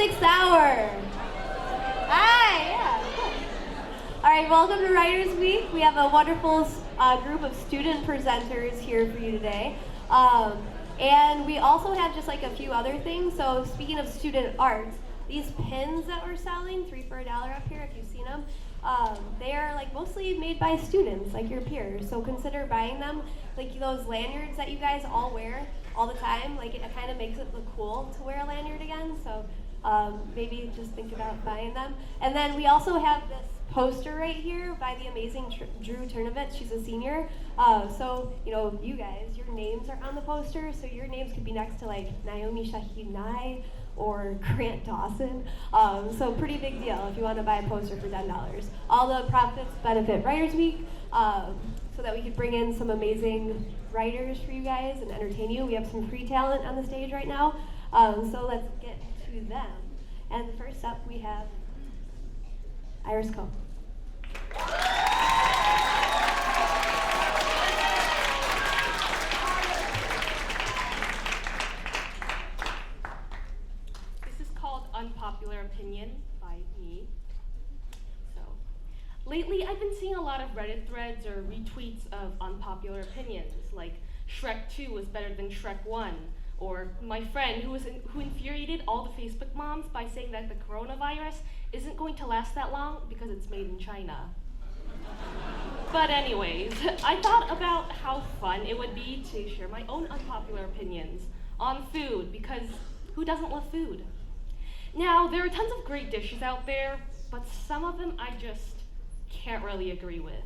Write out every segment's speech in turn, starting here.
6th hour. Hi, yeah. Cool. All right, welcome to Writers Week. We have a wonderful group of student presenters here for you today. And we also have just like a few other things. So speaking of student arts, these pins that we're selling, 3 for $1 up here if you've seen them, they are like mostly made by students, like your peers. So consider buying them. Like those lanyards that you guys all wear all the time, like it kind of makes it look cool to wear a lanyard again. So maybe just think about buying them. And then we also have this poster right here by the amazing Drew Turnovitz. She's a senior. So, you know, you guys, your names are on the poster, so your names could be next to like Naomi Shahid Nye or Grant Dawson. So pretty big deal if you want to buy a poster for $10. All the profits benefit Writers Week, so that we could bring in some amazing writers for you guys and entertain you. We have some free talent on the stage right now, so let's get to them. And first up we have Iris Coe. This is called Unpopular Opinion by me. So, lately I've been seeing a lot of Reddit threads or retweets of unpopular opinions, like Shrek 2 was better than Shrek 1, or my friend who infuriated all the Facebook moms by saying that the coronavirus isn't going to last that long because it's made in China. But anyways, I thought about how fun it would be to share my own unpopular opinions on food, because who doesn't love food? Now, there are tons of great dishes out there, but some of them I just can't really agree with.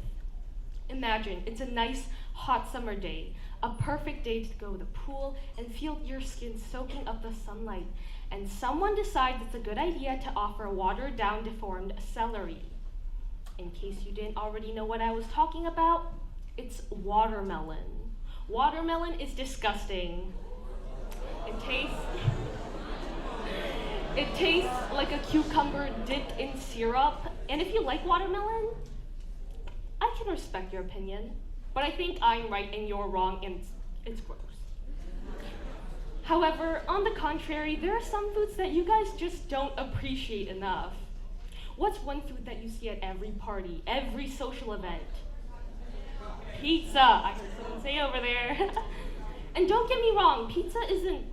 Imagine, it's a nice hot summer day, a perfect day to go to the pool and feel your skin soaking up the sunlight, and someone decides it's a good idea to offer watered down deformed celery. In case you didn't already know what I was talking about, it's watermelon. Watermelon is disgusting. It tastes like a cucumber dipped in syrup, and if you like watermelon, I can respect your opinion, but I think I'm right and you're wrong, and it's gross. However, on the contrary, there are some foods that you guys just don't appreciate enough. What's one food that you see at every party, every social event? Pizza, I heard someone say over there. And don't get me wrong, pizza isn't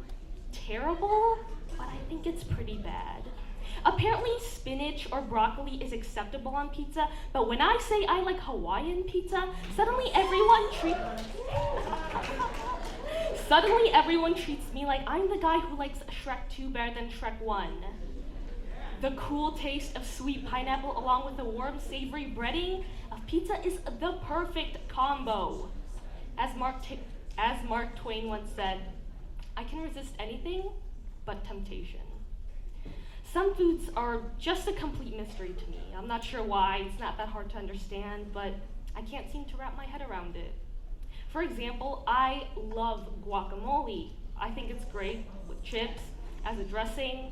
terrible, but I think it's pretty bad. Apparently spinach or broccoli is acceptable on pizza, but when I say I like Hawaiian pizza, suddenly everyone treats me like I'm the guy who likes Shrek 2 better than Shrek 1. The cool taste of sweet pineapple along with the warm, savory breading of pizza is the perfect combo. As Mark Twain once said, I can resist anything but temptation. Some foods are just a complete mystery to me. I'm not sure why, it's not that hard to understand, but I can't seem to wrap my head around it. For example, I love guacamole. I think it's great with chips, as a dressing,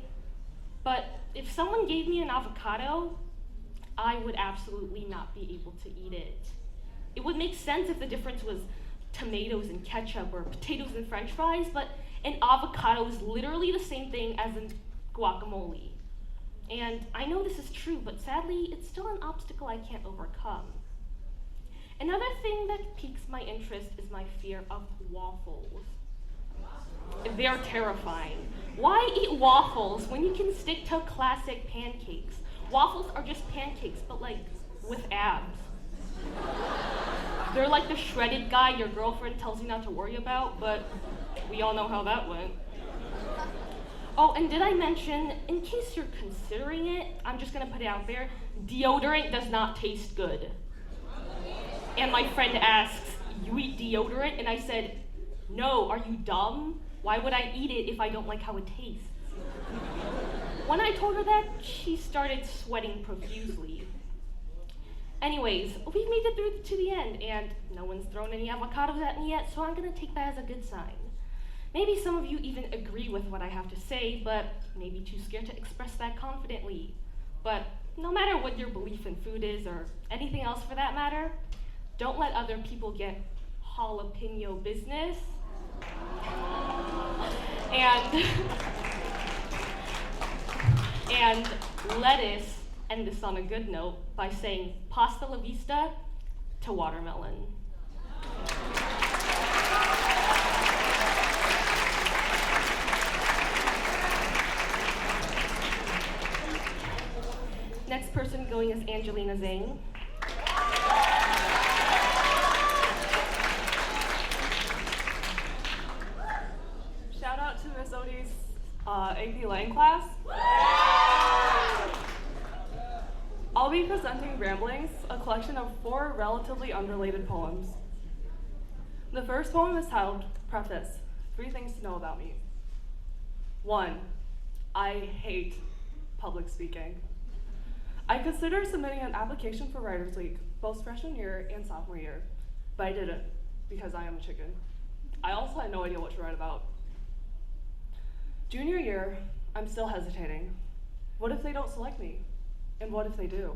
but if someone gave me an avocado, I would absolutely not be able to eat it. It would make sense if the difference was tomatoes and ketchup or potatoes and french fries, but an avocado is literally the same thing as a guacamole. And I know this is true, but sadly, it's still an obstacle I can't overcome. Another thing that piques my interest is my fear of waffles. They're terrifying. Why eat waffles when you can stick to classic pancakes? Waffles are just pancakes, but like with abs. They're like the shredded guy your girlfriend tells you not to worry about, but we all know how that went. Oh, and did I mention, in case you're considering it, I'm just gonna put it out there, deodorant does not taste good. And my friend asks, you eat deodorant? And I said, no, are you dumb? Why would I eat it if I don't like how it tastes? When I told her that, she started sweating profusely. Anyways, we've made it through to the end, and no one's thrown any avocados at me yet, so I'm gonna take that as a good sign. Maybe some of you even agree with what I have to say, but maybe too scared to express that confidently. But no matter what your belief in food is, or anything else for that matter, don't let other people get jalapeno business. And And let us end this on a good note by saying pasta la vista to watermelon. Next person going is Angelina Zhang. Shout out to Miss Odie's AP Lang class. I'll be presenting Ramblings, a collection of 4 relatively unrelated poems. The first poem is titled Preface, 3 Things to Know About Me. 1, I hate public speaking. I considered submitting an application for Writers Week, both freshman year and sophomore year, but I didn't because I am a chicken. I also had no idea what to write about. Junior year, I'm still hesitating. What if they don't select me? And what if they do?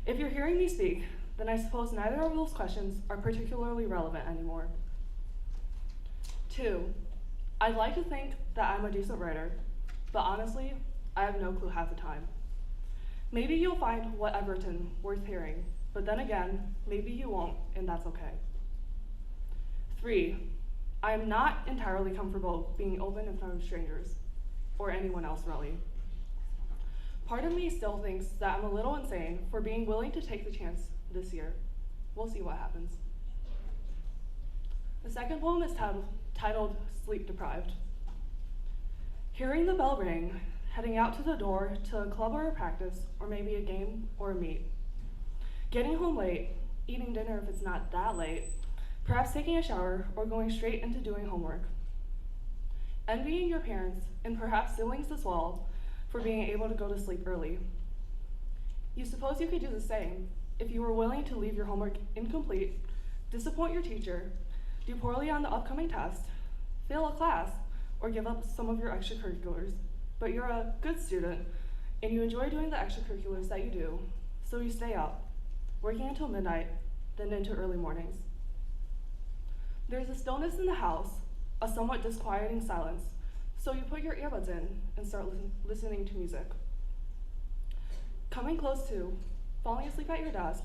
If you're hearing me speak, then I suppose neither of those questions are particularly relevant anymore. 2, I'd like to think that I'm a decent writer, but honestly, I have no clue half the time. Maybe you'll find what I've written worth hearing, but then again, maybe you won't, and that's okay. 3, I am not entirely comfortable being open in front of strangers, or anyone else really. Part of me still thinks that I'm a little insane for being willing to take the chance this year. We'll see what happens. The second poem is titled Sleep Deprived. Hearing the bell ring, heading out to the door to a club or a practice, or maybe a game or a meet. Getting home late, eating dinner if it's not that late, perhaps taking a shower or going straight into doing homework. Envying your parents, and perhaps siblings as well, for being able to go to sleep early. You suppose you could do the same if you were willing to leave your homework incomplete, disappoint your teacher, do poorly on the upcoming test, fail a class, or give up some of your extracurriculars. But you're a good student, and you enjoy doing the extracurriculars that you do, so you stay up, working until midnight, then into early mornings. There's a stillness in the house, a somewhat disquieting silence, so you put your earbuds in and start listening to music. Coming close to, falling asleep at your desk,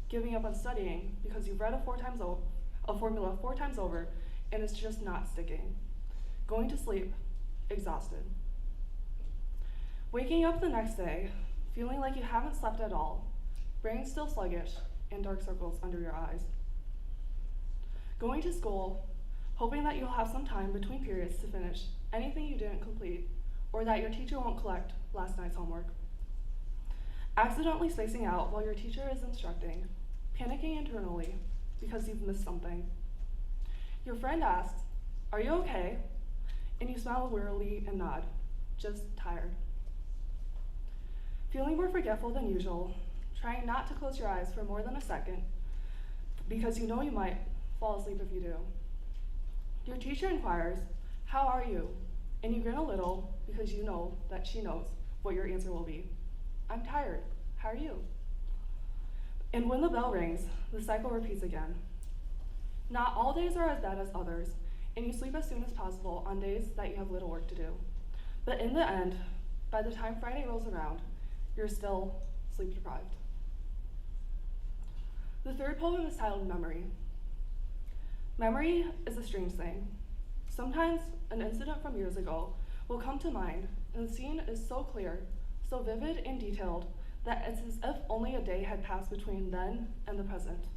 giving up on studying because you've read a formula 4 times over and it's just not sticking. Going to sleep, exhausted. Waking up the next day, feeling like you haven't slept at all, brain still sluggish, and dark circles under your eyes. Going to school, hoping that you'll have some time between periods to finish anything you didn't complete, or that your teacher won't collect last night's homework. Accidentally spacing out while your teacher is instructing, panicking internally because you've missed something. Your friend asks, "Are you okay?" And you smile wearily and nod, just tired. Feeling more forgetful than usual, trying not to close your eyes for more than a second, because you know you might fall asleep if you do. Your teacher inquires, "How are you?" And you grin a little because you know that she knows what your answer will be. "I'm tired. How are you?" And when the bell rings, the cycle repeats again. Not all days are as bad as others, and you sleep as soon as possible on days that you have little work to do. But in the end, by the time Friday rolls around, you're still sleep deprived. The third poem is titled Memory. Memory is a strange thing. Sometimes an incident from years ago will come to mind, and the scene is so clear, so vivid and detailed, that it's as if only a day had passed between then and the present.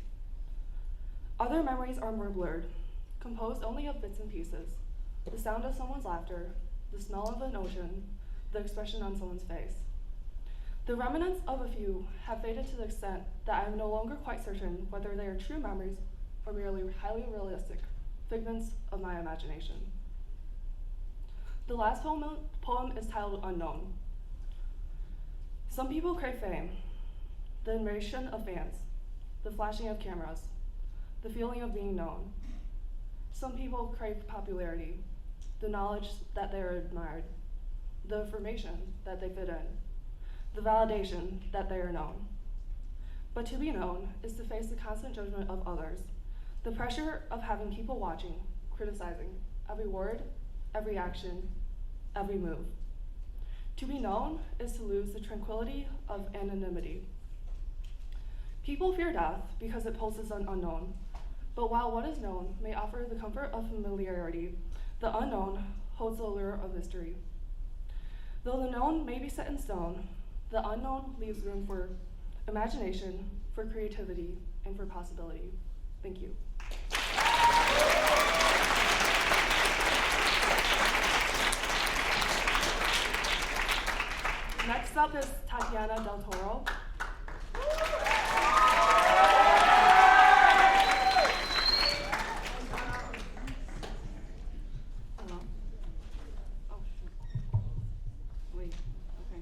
Other memories are more blurred, composed only of bits and pieces, the sound of someone's laughter, the smell of an ocean, the expression on someone's face. The remnants of a few have faded to the extent that I am no longer quite certain whether they are true memories or merely highly realistic figments of my imagination. The last poem is titled Unknown. Some people crave fame, the admiration of fans, the flashing of cameras, the feeling of being known. Some people crave popularity, the knowledge that they are admired, the affirmation that they fit in, the validation that they are known. But to be known is to face the constant judgment of others, the pressure of having people watching, criticizing every word, every action, every move. To be known is to lose the tranquility of anonymity. People fear death because it poses an unknown. But while what is known may offer the comfort of familiarity, the unknown holds the allure of mystery. Though the known may be set in stone, the unknown leaves room for imagination, for creativity, and for possibility. Thank you. Next up is Tatiana Del Toro. Hello. Oh, shoot. Wait, okay.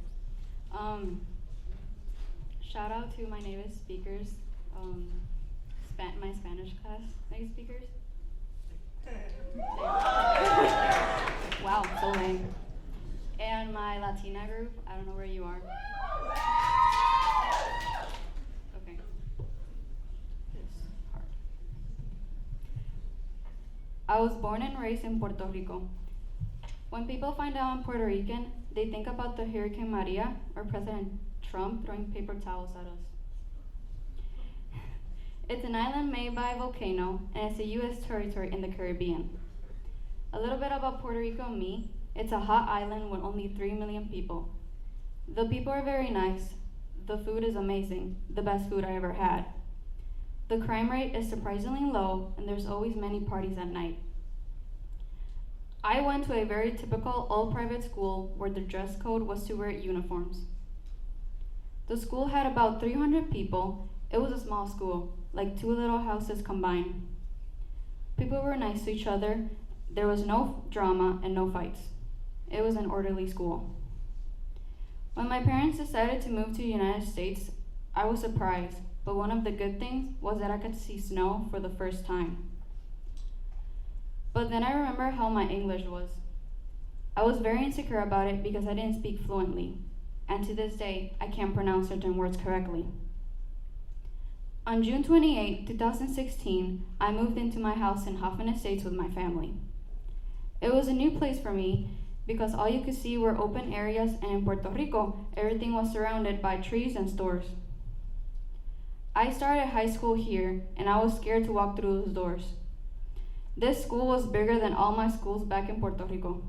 Shout out to my native speakers, my Spanish class native speakers. Wow, so lame. And my Latina group, I don't know where you are. Okay. This part. I was born and raised in Puerto Rico. When people find out I'm Puerto Rican, they think about the Hurricane Maria or President Trump throwing paper towels at us. It's an island made by a volcano, and it's a U.S. territory in the Caribbean. A little bit about Puerto Rico and me. It's a hot island with only 3 million people. The people are very nice. The food is amazing, the best food I ever had. The crime rate is surprisingly low, and there's always many parties at night. I went to a very typical all-private school where the dress code was to wear uniforms. The school had about 300 people. It was a small school, like 2 little houses combined. People were nice to each other. There was no drama and no fights. It was an orderly school. When my parents decided to move to the United States, I was surprised, but one of the good things was that I could see snow for the first time. But then I remember how my English was. I was very insecure about it because I didn't speak fluently, and to this day, I can't pronounce certain words correctly. On June 28, 2016, I moved into my house in Hoffman Estates with my family. It was a new place for me because all you could see were open areas, and in Puerto Rico, everything was surrounded by trees and stores. I started high school here, and I was scared to walk through those doors. This school was bigger than all my schools back in Puerto Rico.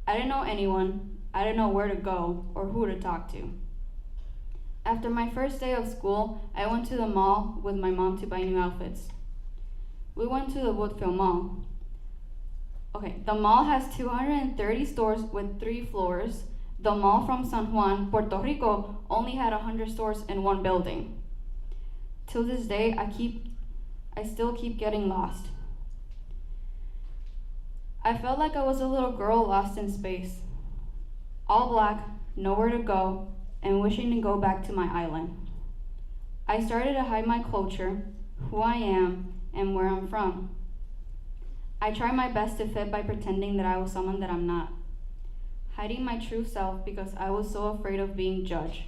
I didn't know anyone, I didn't know where to go or who to talk to. After my first day of school, I went to the mall with my mom to buy new outfits. We went to the Woodfield Mall. Okay, the mall has 230 stores with 3 floors. The mall from San Juan, Puerto Rico, only had 100 stores in one building. Till this day, I still keep getting lost. I felt like I was a little girl lost in space. All black, nowhere to go, and wishing to go back to my island. I started to hide my culture, who I am, and where I'm from. I tried my best to fit by pretending that I was someone that I'm not, hiding my true self because I was so afraid of being judged.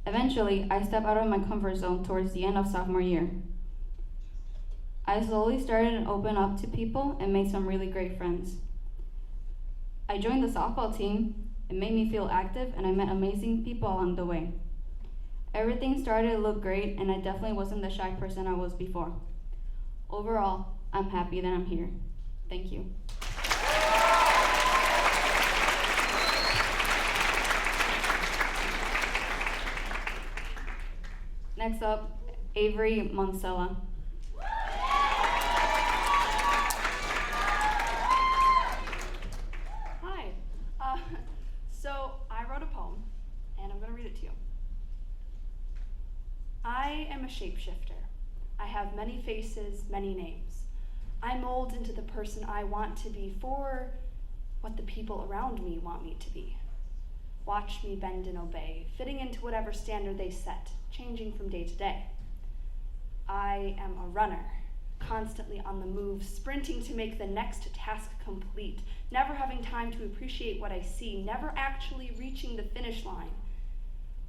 Eventually, I stepped out of my comfort zone towards the end of sophomore year. I slowly started to open up to people and made some really great friends. I joined the softball team. It made me feel active, and I met amazing people along the way. Everything started to look great, and I definitely wasn't the shy person I was before. Overall, I'm happy that I'm here. Thank you. Next up, Avery Moncella. Hi. So I wrote a poem, and I'm going to read it to you. I am a shapeshifter. I have many faces, many names. I mold into the person I want to be for what the people around me want me to be. Watch me bend and obey, fitting into whatever standard they set, changing from day to day. I am a runner, constantly on the move, sprinting to make the next task complete, never having time to appreciate what I see, never actually reaching the finish line,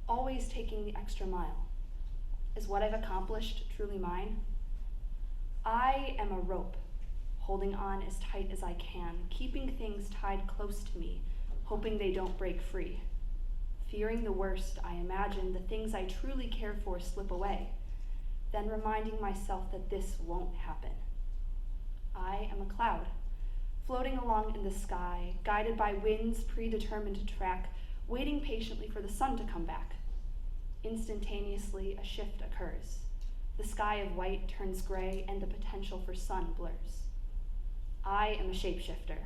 always taking the extra mile. Is what I've accomplished truly mine? I am a rope, holding on as tight as I can, keeping things tied close to me, hoping they don't break free. Fearing the worst, I imagine the things I truly care for slip away, then reminding myself that this won't happen. I am a cloud, floating along in the sky, guided by winds predetermined to track, waiting patiently for the sun to come back. Instantaneously, a shift occurs. The sky of white turns gray, and the potential for sun blurs. I am a shapeshifter,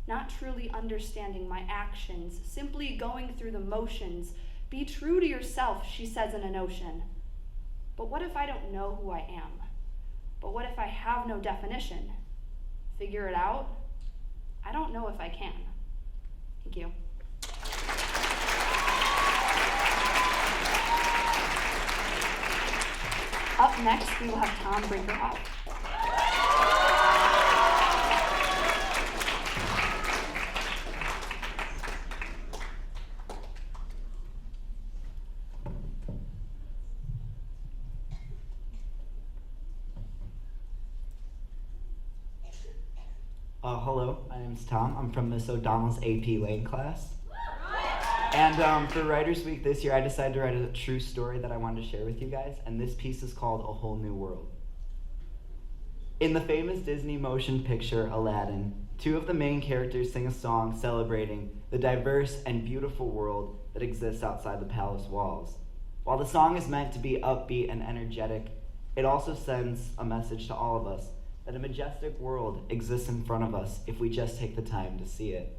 not truly understanding my actions, simply going through the motions. Be true to yourself, she says in a notion. But what if I don't know who I am? But what if I have no definition? Figure it out? I don't know if I can. Thank you. Up next, we will have Tom bring her out. Hello, my name's Tom. I'm from Miss O'Donnell's AP Lane class. And for Writers Week this year, I decided to write a true story that I wanted to share with you guys, and this piece is called A Whole New World. In the famous Disney motion picture, Aladdin, two of the main characters sing a song celebrating the diverse and beautiful world that exists outside the palace walls. While the song is meant to be upbeat and energetic, it also sends a message to all of us that a majestic world exists in front of us if we just take the time to see it.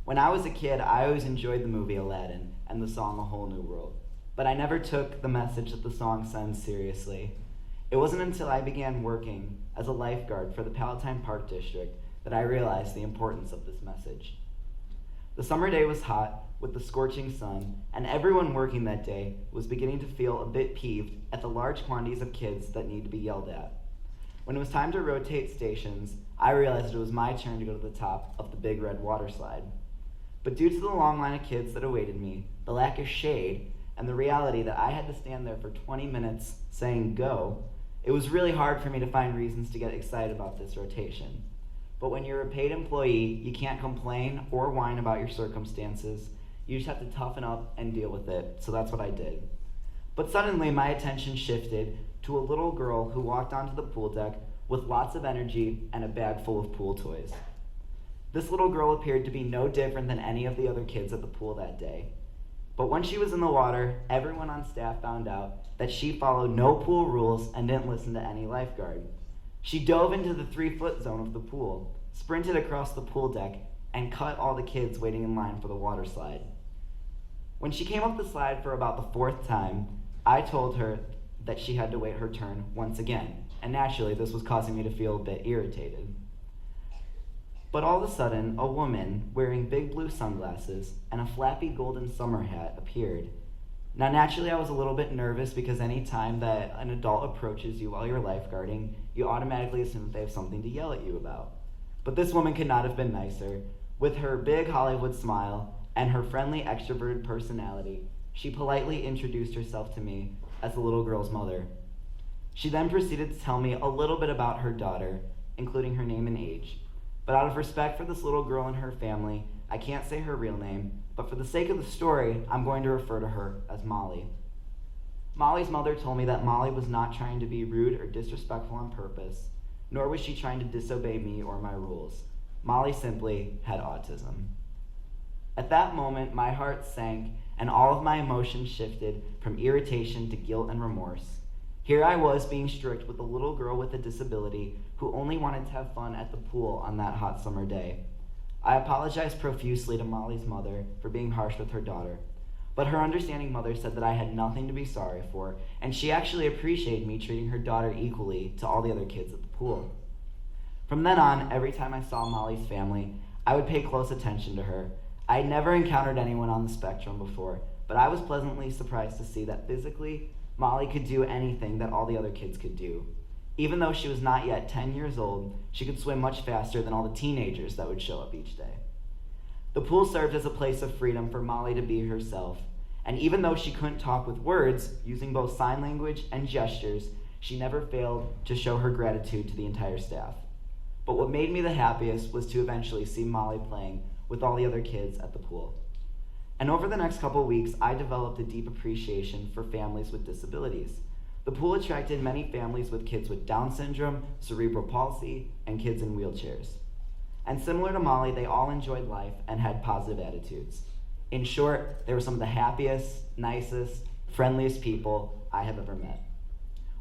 When I was a kid, I always enjoyed the movie Aladdin and the song A Whole New World, but I never took the message that the song sends seriously. It wasn't until I began working as a lifeguard for the Palatine Park District that I realized the importance of this message. The summer day was hot, with the scorching sun, and everyone working that day was beginning to feel a bit peeved at the large quantities of kids that need to be yelled at. When it was time to rotate stations, I realized it was my turn to go to the top of the big red water slide. But due to the long line of kids that awaited me, the lack of shade, and the reality that I had to stand there for 20 minutes saying go, it was really hard for me to find reasons to get excited about this rotation. But when you're a paid employee, you can't complain or whine about your circumstances. You just have to toughen up and deal with it, so that's what I did. But suddenly my attention shifted to a little girl who walked onto the pool deck with lots of energy and a bag full of pool toys. This little girl appeared to be no different than any of the other kids at the pool that day. But when she was in the water, everyone on staff found out that she followed no pool rules and didn't listen to any lifeguard. She dove into the 3-foot zone of the pool, sprinted across the pool deck, and cut all the kids waiting in line for the water slide. When she came up the slide for about the 4th time, I told her that she had to wait her turn once again, and naturally this was causing me to feel a bit irritated. But all of a sudden, a woman wearing big blue sunglasses and a flappy golden summer hat appeared. Now naturally I was a little bit nervous because any time that an adult approaches you while you're lifeguarding, you automatically assume that they have something to yell at you about. But this woman could not have been nicer. With her big Hollywood smile and her friendly extroverted personality, she politely introduced herself to me as the little girl's mother. She then proceeded to tell me a little bit about her daughter, including her name and age. But out of respect for this little girl and her family, I can't say her real name, but for the sake of the story, I'm going to refer to her as Molly. Molly's mother told me that Molly was not trying to be rude or disrespectful on purpose, nor was she trying to disobey me or my rules. Molly simply had autism. At that moment, my heart sank and all of my emotions shifted from irritation to guilt and remorse. Here I was being strict with a little girl with a disability who only wanted to have fun at the pool on that hot summer day. I apologized profusely to Molly's mother for being harsh with her daughter, but her understanding mother said that I had nothing to be sorry for, and she actually appreciated me treating her daughter equally to all the other kids at the pool. From then on, every time I saw Molly's family, I would pay close attention to her. I had never encountered anyone on the spectrum before, but I was pleasantly surprised to see that physically, Molly could do anything that all the other kids could do. Even though she was not yet 10 years old, she could swim much faster than all the teenagers that would show up each day. The pool served as a place of freedom for Molly to be herself, and even though she couldn't talk with words, using both sign language and gestures, she never failed to show her gratitude to the entire staff. But what made me the happiest was to eventually see Molly playing with all the other kids at the pool. And over the next couple weeks, I developed a deep appreciation for families with disabilities. The pool attracted many families with kids with Down syndrome, cerebral palsy, and kids in wheelchairs. And similar to Molly, they all enjoyed life and had positive attitudes. In short, they were some of the happiest, nicest, friendliest people I have ever met.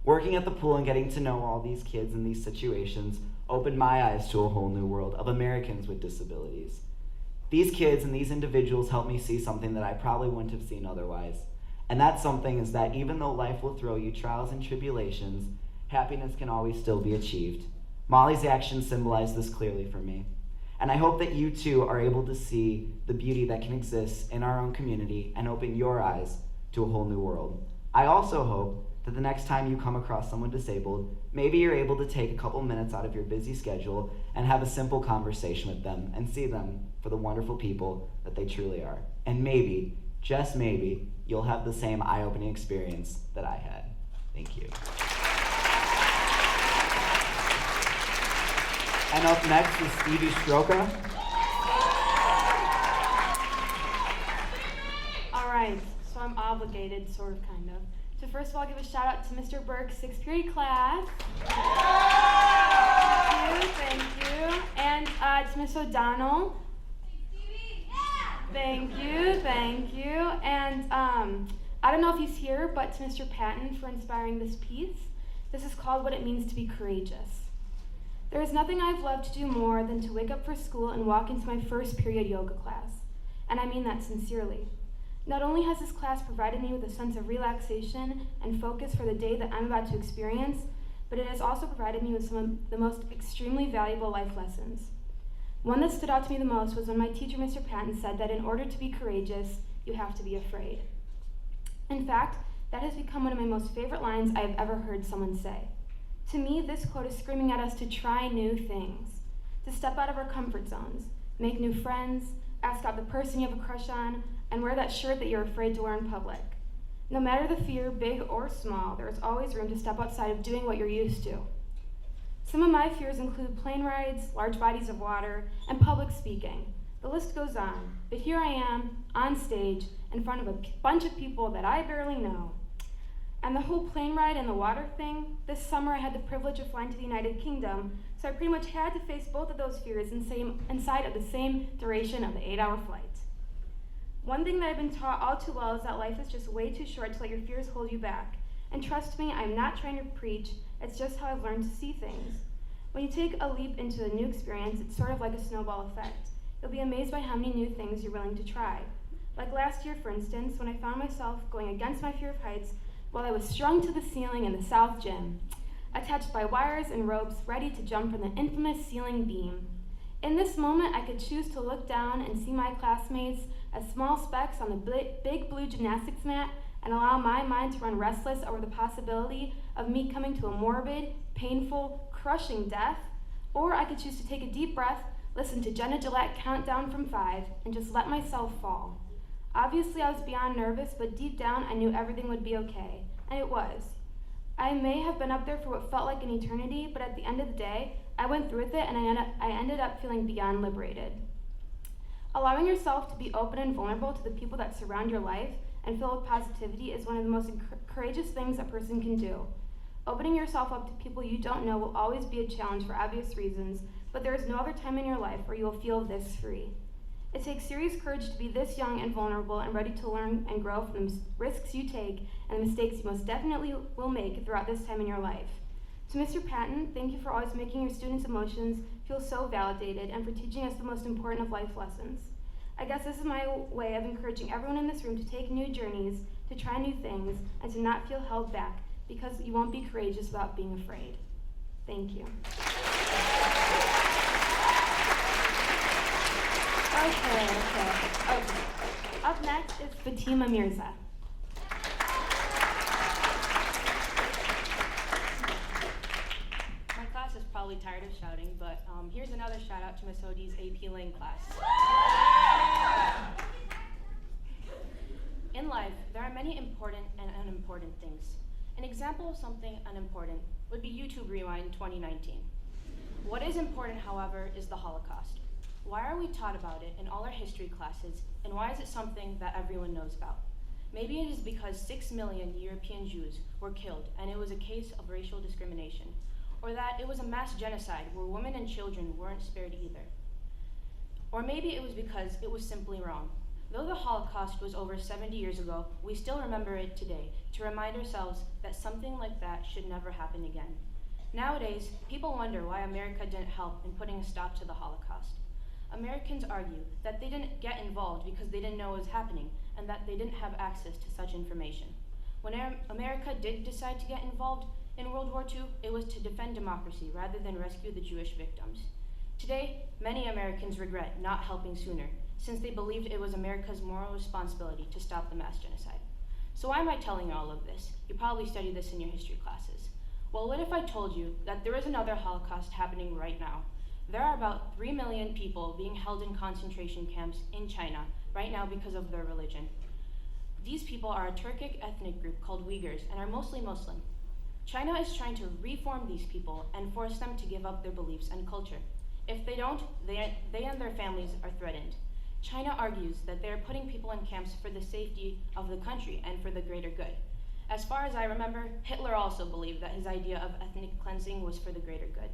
Working at the pool and getting to know all these kids in these situations opened my eyes to a whole new world of Americans with disabilities. These kids and these individuals helped me see something that I probably wouldn't have seen otherwise. And that something is that even though life will throw you trials and tribulations, happiness can always still be achieved. Molly's actions symbolize this clearly for me. And I hope that you too are able to see the beauty that can exist in our own community and open your eyes to a whole new world. I also hope that the next time you come across someone disabled, maybe you're able to take a couple minutes out of your busy schedule and have a simple conversation with them and see them for the wonderful people that they truly are. And maybe, just maybe, you'll have the same eye-opening experience that I had. Thank you. And up next is Stevie Stroka. All right, so I'm obligated, sort of, kind of, to first of all give a shout out to Mr. Burke's 6th period class. Thank you. And to Miss O'Donnell. Thank you. And I don't know if he's here, but to Mr. Patton for inspiring this piece. This is called What It Means to Be Courageous. There is nothing I've loved to do more than to wake up for school and walk into my first period yoga class. And I mean that sincerely. Not only has this class provided me with a sense of relaxation and focus for the day that I'm about to experience, but it has also provided me with some of the most extremely valuable life lessons. One that stood out to me the most was when my teacher, Mr. Patton, said that in order to be courageous, you have to be afraid. In fact, that has become one of my most favorite lines I have ever heard someone say. To me, this quote is screaming at us to try new things, to step out of our comfort zones, make new friends, ask out the person you have a crush on, and wear that shirt that you're afraid to wear in public. No matter the fear, big or small, there is always room to step outside of doing what you're used to. Some of my fears include plane rides, large bodies of water, and public speaking. The list goes on, but here I am, on stage, in front of a bunch of people that I barely know. And the whole plane ride and the water thing, this summer I had the privilege of flying to the United Kingdom, so I pretty much had to face both of those fears inside of the same duration of the 8-hour flight. One thing that I've been taught all too well is that life is just way too short to let your fears hold you back. And trust me, I'm not trying to preach, it's just how I've learned to see things. When you take a leap into a new experience, it's sort of like a snowball effect. You'll be amazed by how many new things you're willing to try. Like last year, for instance, when I found myself going against my fear of heights while I was strung to the ceiling in the South Gym, attached by wires and ropes, ready to jump from the infamous ceiling beam. In this moment, I could choose to look down and see my classmates as small specks on the big blue gymnastics mat and allow my mind to run restless over the possibility of me coming to a morbid, painful, crushing death. Or I could choose to take a deep breath, listen to Jenna Gillette count down from 5, and just let myself fall. Obviously, I was beyond nervous, but deep down, I knew everything would be okay. And it was. I may have been up there for what felt like an eternity, but at the end of the day, I went through with it and I ended up feeling beyond liberated. Allowing yourself to be open and vulnerable to the people that surround your life and filled with positivity is one of the most courageous things a person can do. Opening yourself up to people you don't know will always be a challenge for obvious reasons, but there is no other time in your life where you will feel this free. It takes serious courage to be this young and vulnerable and ready to learn and grow from the risks you take and the mistakes you most definitely will make throughout this time in your life. To Mr. Patton, thank you for always making your students' emotions feel so validated and for teaching us the most important of life lessons. I guess this is my way of encouraging everyone in this room to take new journeys, to try new things, and to not feel held back, because you won't be courageous without being afraid. Thank you. Okay. Up next is Fatima Mirza. My class is probably tired of shouting, but here's another shout out to Miss Odie's AP Lang class. In life, there are many important and unimportant things. An example of something unimportant would be YouTube Rewind 2019. What is important, however, is the Holocaust. Why are we taught about it in all our history classes, and why is it something that everyone knows about? Maybe it is because 6 million European Jews were killed and it was a case of racial discrimination, or that it was a mass genocide where women and children weren't spared either. Or maybe it was because it was simply wrong. Though the Holocaust was over 70 years ago, we still remember it today to remind ourselves that something like that should never happen again. Nowadays, people wonder why America didn't help in putting a stop to the Holocaust. Americans argue that they didn't get involved because they didn't know what was happening and that they didn't have access to such information. When America did decide to get involved in World War II, it was to defend democracy rather than rescue the Jewish victims. Today, many Americans regret not helping sooner, since they believed it was America's moral responsibility to stop the mass genocide. So why am I telling you all of this? You probably studied this in your history classes. Well, what if I told you that there is another Holocaust happening right now? There are about 3 million people being held in concentration camps in China right now because of their religion. These people are a Turkic ethnic group called Uyghurs and are mostly Muslim. China is trying to reform these people and force them to give up their beliefs and culture. If they don't, they and their families are threatened. China argues that they are putting people in camps for the safety of the country and for the greater good. As far as I remember, Hitler also believed that his idea of ethnic cleansing was for the greater good.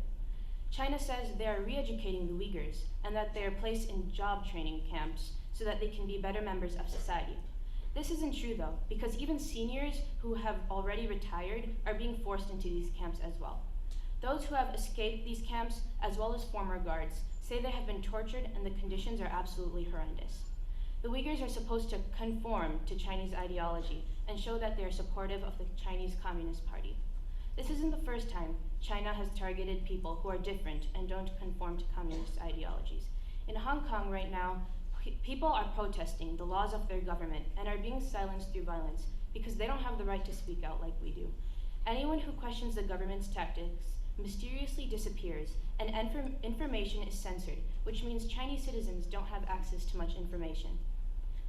China says they are re-educating the Uyghurs and that they are placed in job training camps so that they can be better members of society. This isn't true though, because even seniors who have already retired are being forced into these camps as well. Those who have escaped these camps, as well as former guards, say they have been tortured and the conditions are absolutely horrendous. The Uyghurs are supposed to conform to Chinese ideology and show that they are supportive of the Chinese Communist Party. This isn't the first time China has targeted people who are different and don't conform to communist ideologies. In Hong Kong right now, people are protesting the laws of their government and are being silenced through violence because they don't have the right to speak out like we do. Anyone who questions the government's tactics mysteriously disappears, and information is censored, which means Chinese citizens don't have access to much information.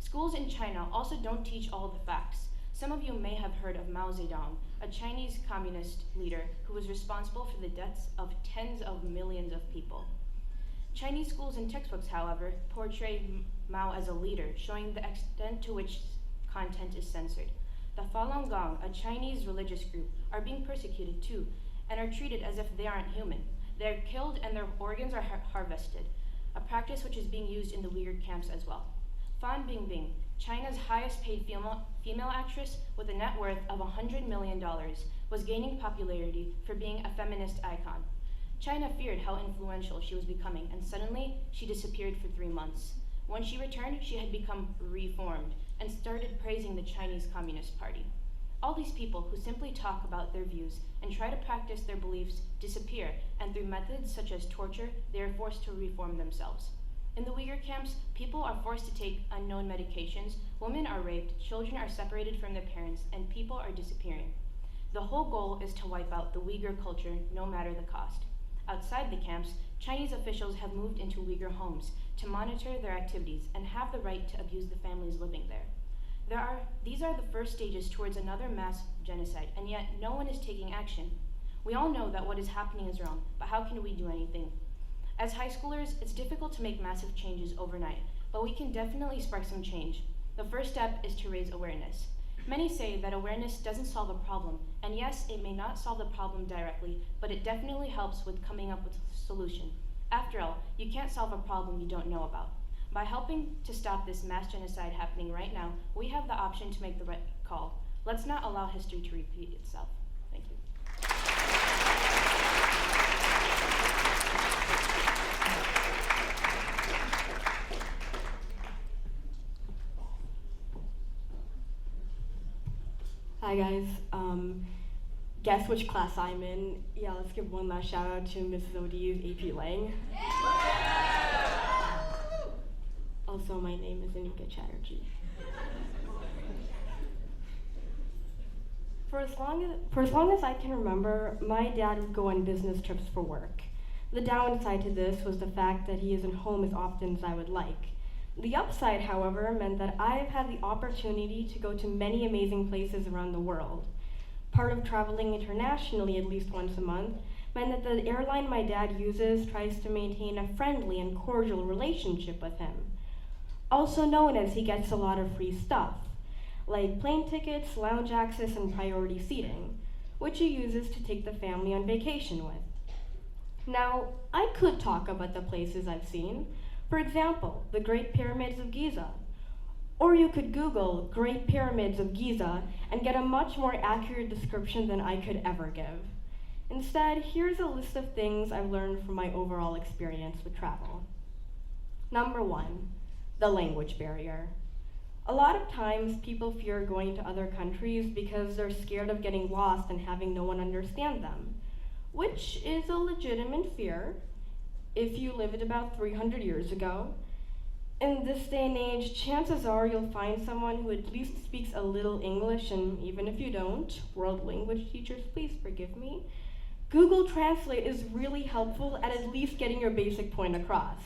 Schools in China also don't teach all the facts. Some of you may have heard of Mao Zedong, a Chinese communist leader who was responsible for the deaths of tens of millions of people. Chinese schools and textbooks, however, portray Mao as a leader, showing the extent to which content is censored. The Falun Gong, a Chinese religious group, are being persecuted too, and are treated as if they aren't human. They are killed and their organs are harvested, a practice which is being used in the Uyghur camps as well. Fan Bingbing, China's highest paid female actress with a net worth of $100 million, was gaining popularity for being a feminist icon. China feared how influential she was becoming, and suddenly she disappeared for 3 months. When she returned, she had become reformed and started praising the Chinese Communist Party. All these people who simply talk about their views and try to practice their beliefs disappear, and through methods such as torture, they are forced to reform themselves. In the Uyghur camps, people are forced to take unknown medications, women are raped, children are separated from their parents, and people are disappearing. The whole goal is to wipe out the Uyghur culture, no matter the cost. Outside the camps, Chinese officials have moved into Uyghur homes to monitor their activities and have the right to abuse the families living there. These are the first stages towards another mass genocide, and yet no one is taking action. We all know that what is happening is wrong, but how can we do anything? As high schoolers, it's difficult to make massive changes overnight, but we can definitely spark some change. The first step is to raise awareness. Many say that awareness doesn't solve a problem, and yes, it may not solve the problem directly, but it definitely helps with coming up with a solution. After all, you can't solve a problem you don't know about. By helping to stop this mass genocide happening right now, we have the option to make the right call. Let's not allow history to repeat itself. Thank you. Hi guys, guess which class I'm in? Yeah, let's give one last shout out to Mrs. OD's AP Lang. Also, my name is Anika Chatterjee. For as long as I can remember, my dad would go on business trips for work. The downside to this was the fact that he isn't home as often as I would like. The upside, however, meant that I've had the opportunity to go to many amazing places around the world. Part of traveling internationally at least once a month meant that the airline my dad uses tries to maintain a friendly and cordial relationship with him. Also known as he gets a lot of free stuff, like plane tickets, lounge access, and priority seating, which he uses to take the family on vacation with. Now, I could talk about the places I've seen. For example, the Great Pyramids of Giza. Or you could Google Great Pyramids of Giza and get a much more accurate description than I could ever give. Instead, here's a list of things I've learned from my overall experience with travel. Number 1, the language barrier. A lot of times, people fear going to other countries because they're scared of getting lost and having no one understand them, which is a legitimate fear if you lived about 300 years ago. In this day and age, chances are you'll find someone who at least speaks a little English, and even if you don't, world language teachers, please forgive me, Google Translate is really helpful at least getting your basic point across.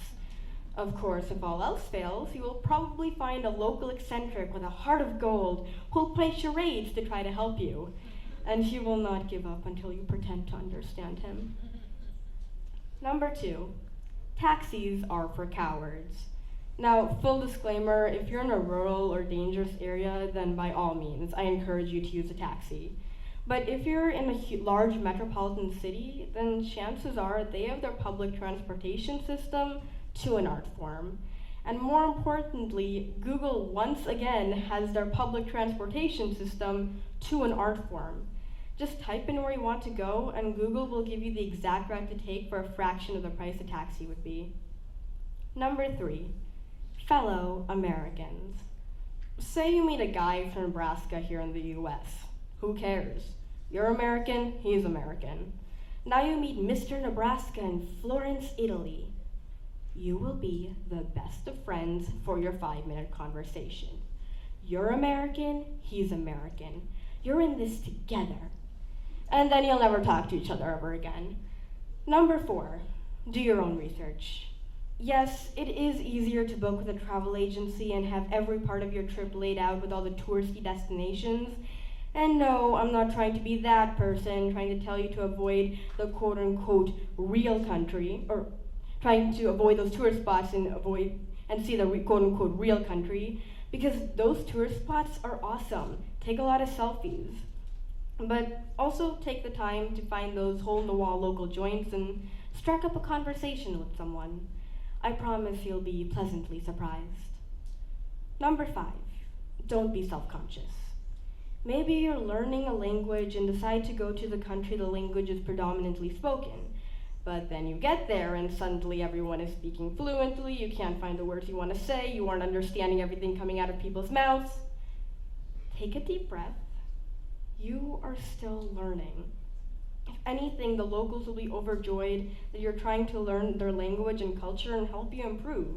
Of course, if all else fails, you will probably find a local eccentric with a heart of gold who'll play charades to try to help you, and he will not give up until you pretend to understand him. Number 2, taxis are for cowards. Now, full disclaimer, if you're in a rural or dangerous area, then by all means, I encourage you to use a taxi. But if you're in a large metropolitan city, then chances are they have their public transportation system to an art form. And more importantly, Google once again has their public transportation system to an art form. Just type in where you want to go, and Google will give you the exact route to take for a fraction of the price a taxi would be. Number 3, fellow Americans. Say you meet a guy from Nebraska here in the US. Who cares? You're American, he's American. Now you meet Mr. Nebraska in Florence, Italy. You will be the best of friends for your 5-minute conversation. You're American, he's American. You're in this together. And then you'll never talk to each other ever again. Number 4, do your own research. Yes, it is easier to book with a travel agency and have every part of your trip laid out with all the touristy destinations. And no, I'm not trying to be that person trying to tell you to avoid the quote-unquote real country, or trying to avoid those tourist spots and see the quote-unquote real country, because those tourist spots are awesome. Take a lot of selfies. But also take the time to find those hole-in-the-wall local joints and strike up a conversation with someone. I promise you'll be pleasantly surprised. Number 5, don't be self-conscious. Maybe you're learning a language and decide to go to the country the language is predominantly spoken. But then you get there and suddenly everyone is speaking fluently, you can't find the words you want to say, you aren't understanding everything coming out of people's mouths. Take a deep breath. You are still learning. If anything, the locals will be overjoyed that you're trying to learn their language and culture and help you improve.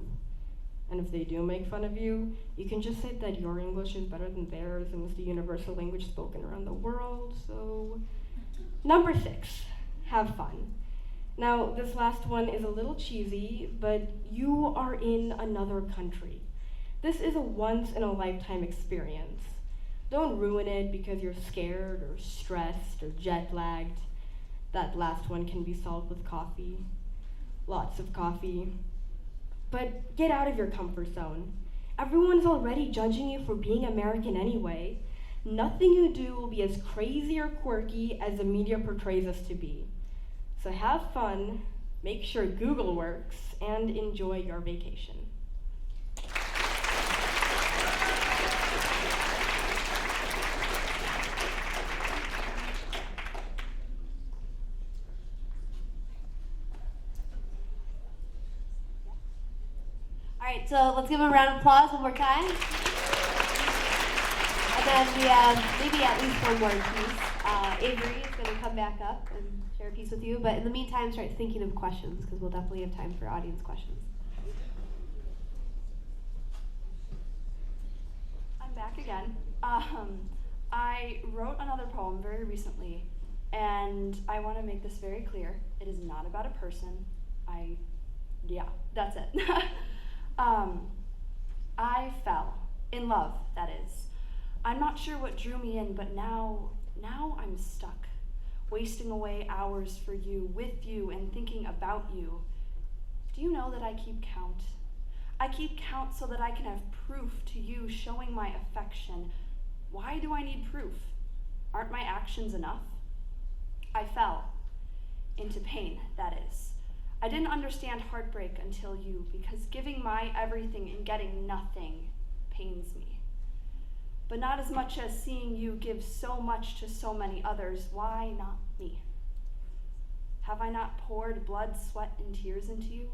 And if they do make fun of you, you can just say that your English is better than theirs and is the universal language spoken around the world. So, number 6, have fun. Now, this last one is a little cheesy, but you are in another country. This is a once-in-a-lifetime experience. Don't ruin it because you're scared or stressed or jet-lagged. That last one can be solved with coffee. Lots of coffee. But get out of your comfort zone. Everyone's already judging you for being American anyway. Nothing you do will be as crazy or quirky as the media portrays us to be. So have fun, make sure Google works, and enjoy your vacation. All right, so let's give him a round of applause one more time. And then we have maybe at least one more piece. Avery is going to come back up and share a piece with you. But in the meantime, start thinking of questions, because we'll definitely have time for audience questions. I'm back again. I wrote another poem very recently, and I want to make this very clear. It is not about a person. Yeah, that's it. I fell in love, that is. I'm not sure what drew me in, but now I'm stuck. wasting away hours for you, with you, and thinking about you. Do you know that I keep count? I keep count so that I can have proof to you showing my affection. Why do I need proof? Aren't my actions enough? I fell into pain, that is. I didn't understand heartbreak until you, because giving my everything and getting nothing pains me. But not as much as seeing you give so much to so many others. Why not me? Have I not poured blood, sweat, and tears into you?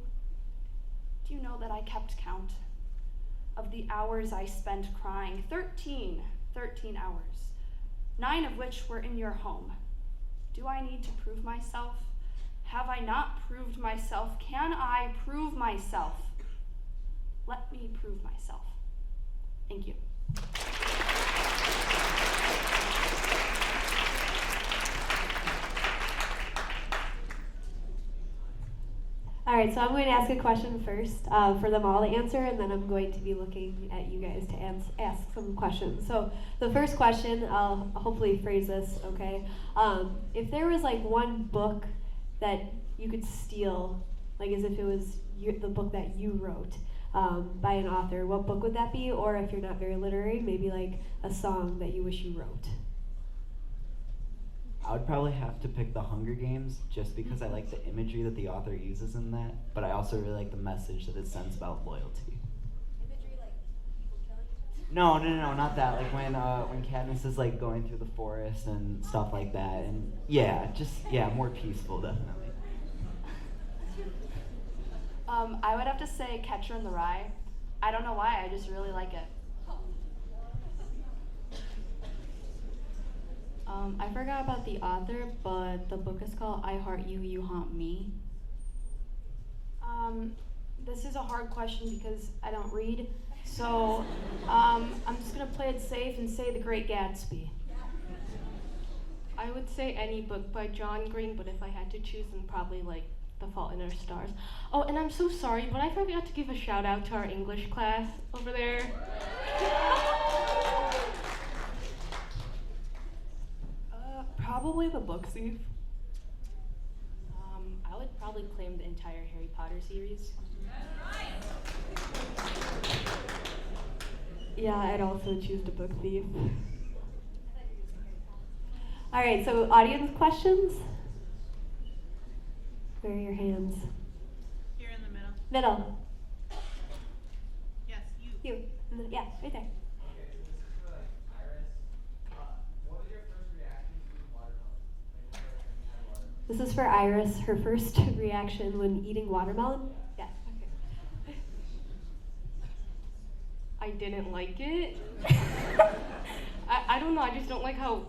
Do you know that I kept count of the hours I spent crying? 13 hours, 9 of which were in your home. Do I need to prove myself? Have I not proved myself? Can I prove myself? Let me prove myself. Thank you. All right, so I'm going to ask a question first for them all to answer, and then I'm going to be looking at you guys to ask some questions. So the first question, I'll hopefully phrase this, okay? If there was like one book that you could steal, like as if it was the book that you wrote by an author, what book would that be? Or if you're not very literary, maybe like a song that you wish you wrote. I would probably have to pick The Hunger Games just because I like the imagery that the author uses in that, but I also really like the message that it sends about loyalty. Imagery like people killing? No, not that. Like when Katniss is like going through the forest and stuff like that, and more peaceful definitely. I would have to say Catcher in the Rye. I don't know why, I just really like it. I forgot about the author, but the book is called I Heart You, You Haunt Me. This is a hard question because I don't read, so I'm just gonna play it safe and say The Great Gatsby. I would say any book by John Green, but if I had to choose, then probably like The Fault in Our Stars. Oh, and I'm so sorry, but I forgot to give a shout out to our English class over there. Probably The Book Thief. I would probably claim the entire Harry Potter series. Yeah, I'd also choose The Book Thief. All right, so audience questions? Where are your hands? Here in the middle. Middle. Yes, you. You. Yeah, right there. Okay, so this is for Iris. What was your first reaction to watermelon? Like, the first time you had watermelon? This is for Iris, her first reaction when eating watermelon. Yeah, okay. I didn't like it. I don't know, I just don't like how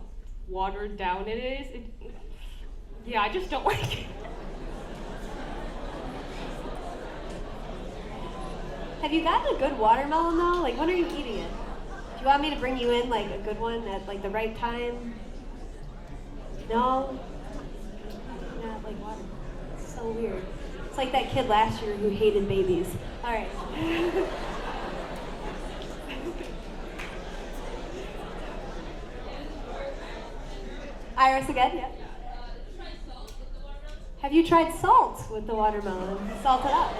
watered down it is. Yeah, I just don't like it. Have you gotten a good watermelon though? Like, when are you eating it? Do you want me to bring you in like a good one at like the right time? No? Not like watermelon. It's so weird. It's like that kid last year who hated babies. All right. Iris again, yeah. Have you tried salt with the watermelon? Salt it up.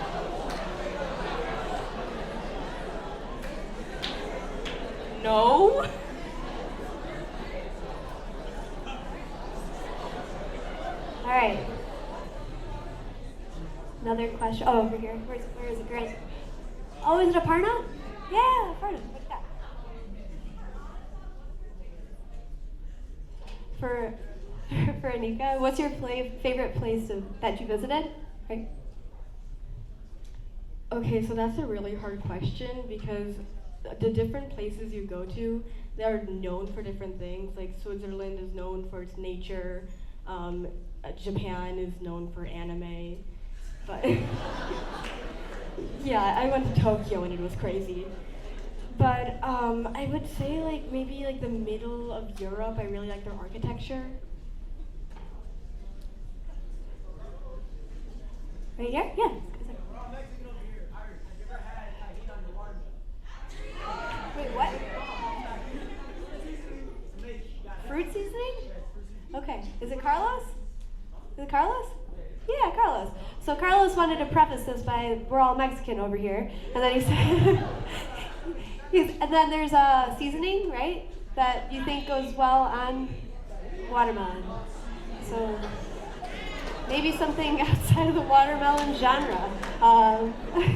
No. All right. Another question. Oh, over here. Where is it? Great. Oh, is it a Aparna? Yeah, Aparna. What's that? For Anika, what's your favorite place that you visited? Right. Okay, so that's a really hard question because the different places you go to, they're known for different things. Like Switzerland is known for its nature, Japan is known for anime, but yeah, I went to Tokyo and it was crazy. But I would say like maybe like the middle of Europe, I really like their architecture. Right here? Yeah. We're all Mexican over here. Iris, have you ever had tahini on your watermelon? Wait, what? Fruit seasoning? Fruit seasoning? Okay. Is Is it Carlos? Is it Carlos? Yeah, Carlos. So Carlos wanted to preface this by, we're all Mexican over here. And then he said, and then there's a seasoning, right? That you think goes well on watermelon. So maybe something outside of the watermelon genre.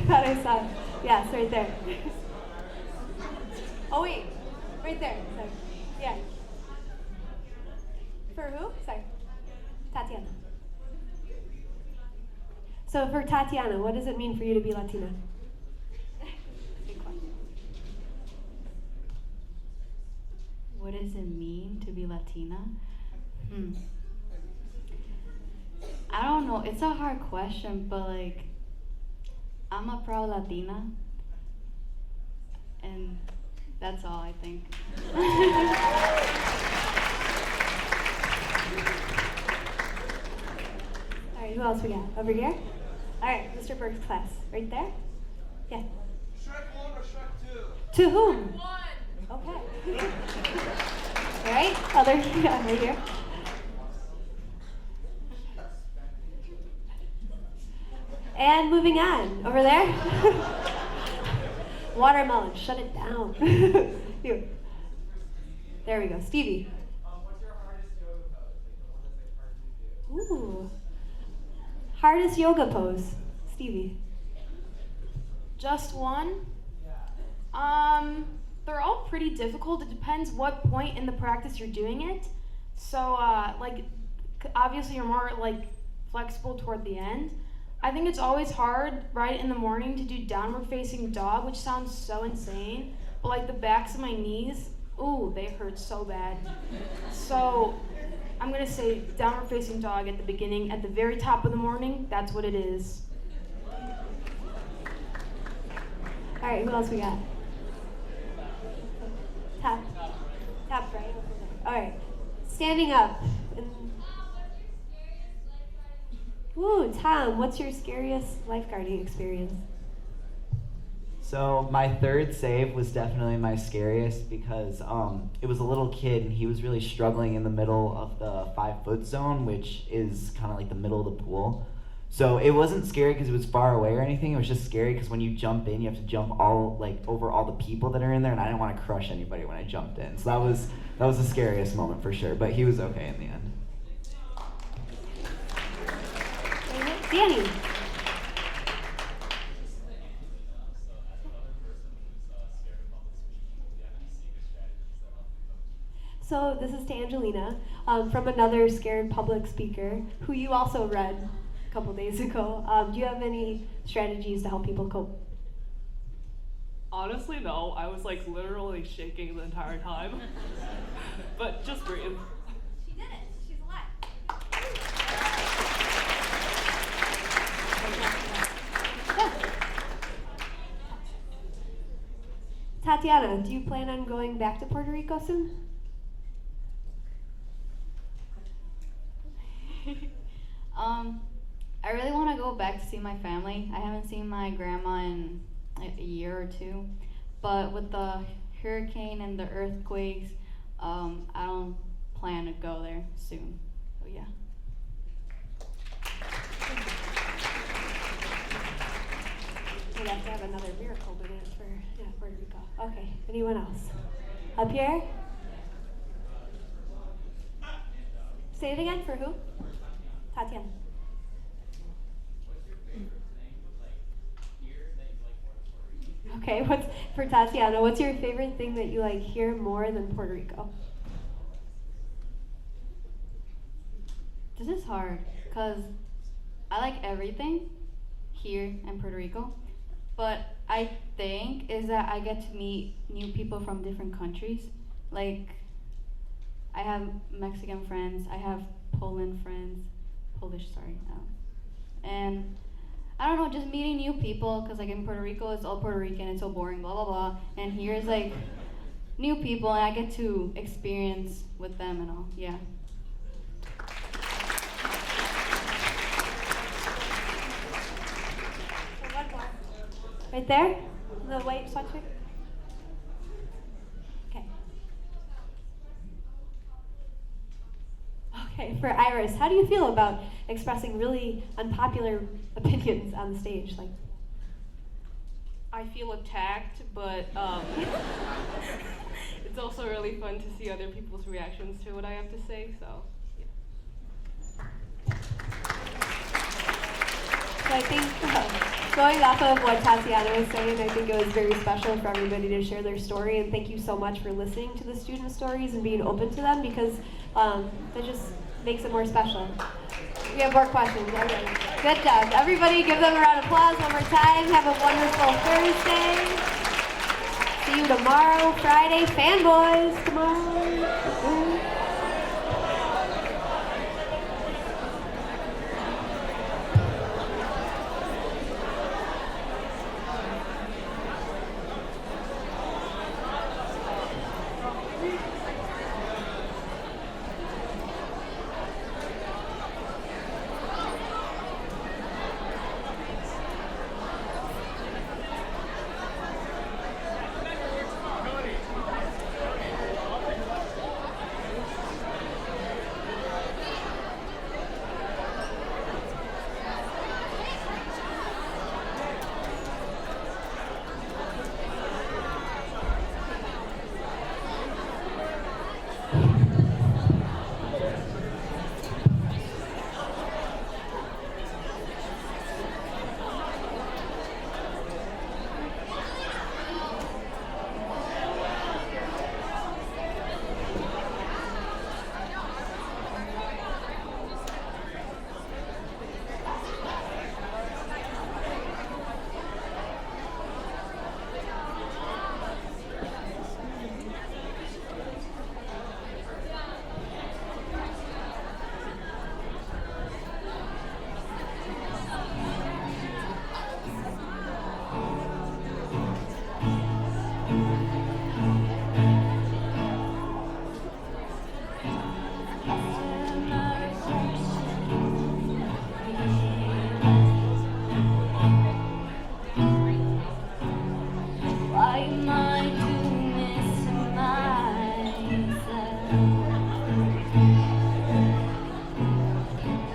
That I saw. Yes, right there. Oh wait, right there. Sorry. Yeah. For who? Sorry. Tatiana. So for Tatiana, what does it mean for you to be Latina? What does it mean to be Latina? I don't know. It's a hard question, but like, I'm a proud Latina, and that's all I think. All right, who else we got? Over here? All right, Mr. Burke's class. Right there? Yeah. Shrek 1 or Shrek 2? To whom? Okay. All right, other, yeah, right here. And moving on, over there. Watermelon, shut it down. You. There we go, Stevie. What's your hardest yoga pose? Like the one that's like hard to do? Ooh. Hardest yoga pose, Stevie. Just one? Yeah. They're all pretty difficult. It depends what point in the practice you're doing it. So, obviously you're more, flexible toward the end. I think it's always hard right in the morning to do downward facing dog, which sounds so insane, but, the backs of my knees, ooh, they hurt so bad. So, I'm gonna say downward facing dog at the beginning, at the very top of the morning, that's what it is. All right, who else we got? Top right. All right, standing up. Ooh, Tom, what's your scariest lifeguarding experience? So my third save was definitely my scariest because it was a little kid and he was really struggling in the middle of the 5-foot zone, which is kind of like the middle of the pool. So it wasn't scary because it was far away or anything. It was just scary because when you jump in, you have to jump over all the people that are in there, and I didn't want to crush anybody when I jumped in. So that was the scariest moment for sure. But he was okay in the end. Danny. So this is to Angelina from another scared public speaker who you also read a couple days ago. Do you have any strategies to help people cope? Honestly, no. I was literally shaking the entire time. But just breathe. She did it. She's alive. Tatiana, do you plan on going back to Puerto Rico soon? I really want to go back to see my family. I haven't seen my grandma in a year or two, but with the hurricane and the earthquakes, I don't plan to go there soon. So yeah. We'd have to have another miracle dance for Puerto Rico. Okay, anyone else? Up here? Say it again, for who? Tatiana. Okay, for Tatiana, what's your favorite thing that you here more than Puerto Rico? This is hard because I like everything here in Puerto Rico, but I think is that I get to meet new people from different countries. I have Mexican friends, I have Polish friends, and I don't know, just meeting new people, because in Puerto Rico it's all Puerto Rican, it's so boring, blah blah blah, and here is new people and I get to experience with them and all, yeah. One more. Right there? The white sweatshirt? Okay. Okay, for Iris, how do you feel about expressing really unpopular opinions on the stage? Like, I feel attacked, but it's also really fun to see other people's reactions to what I have to say, so yeah. so I think going off of what Tatiana was saying, I think it was very special for everybody to share their story, and thank you so much for listening to the student stories and being open to them, because that just makes it more special. We have more questions. Okay. Good job. Everybody give them a round of applause one more time. Have a wonderful Thursday. See you tomorrow, Friday. Fanboys, come on.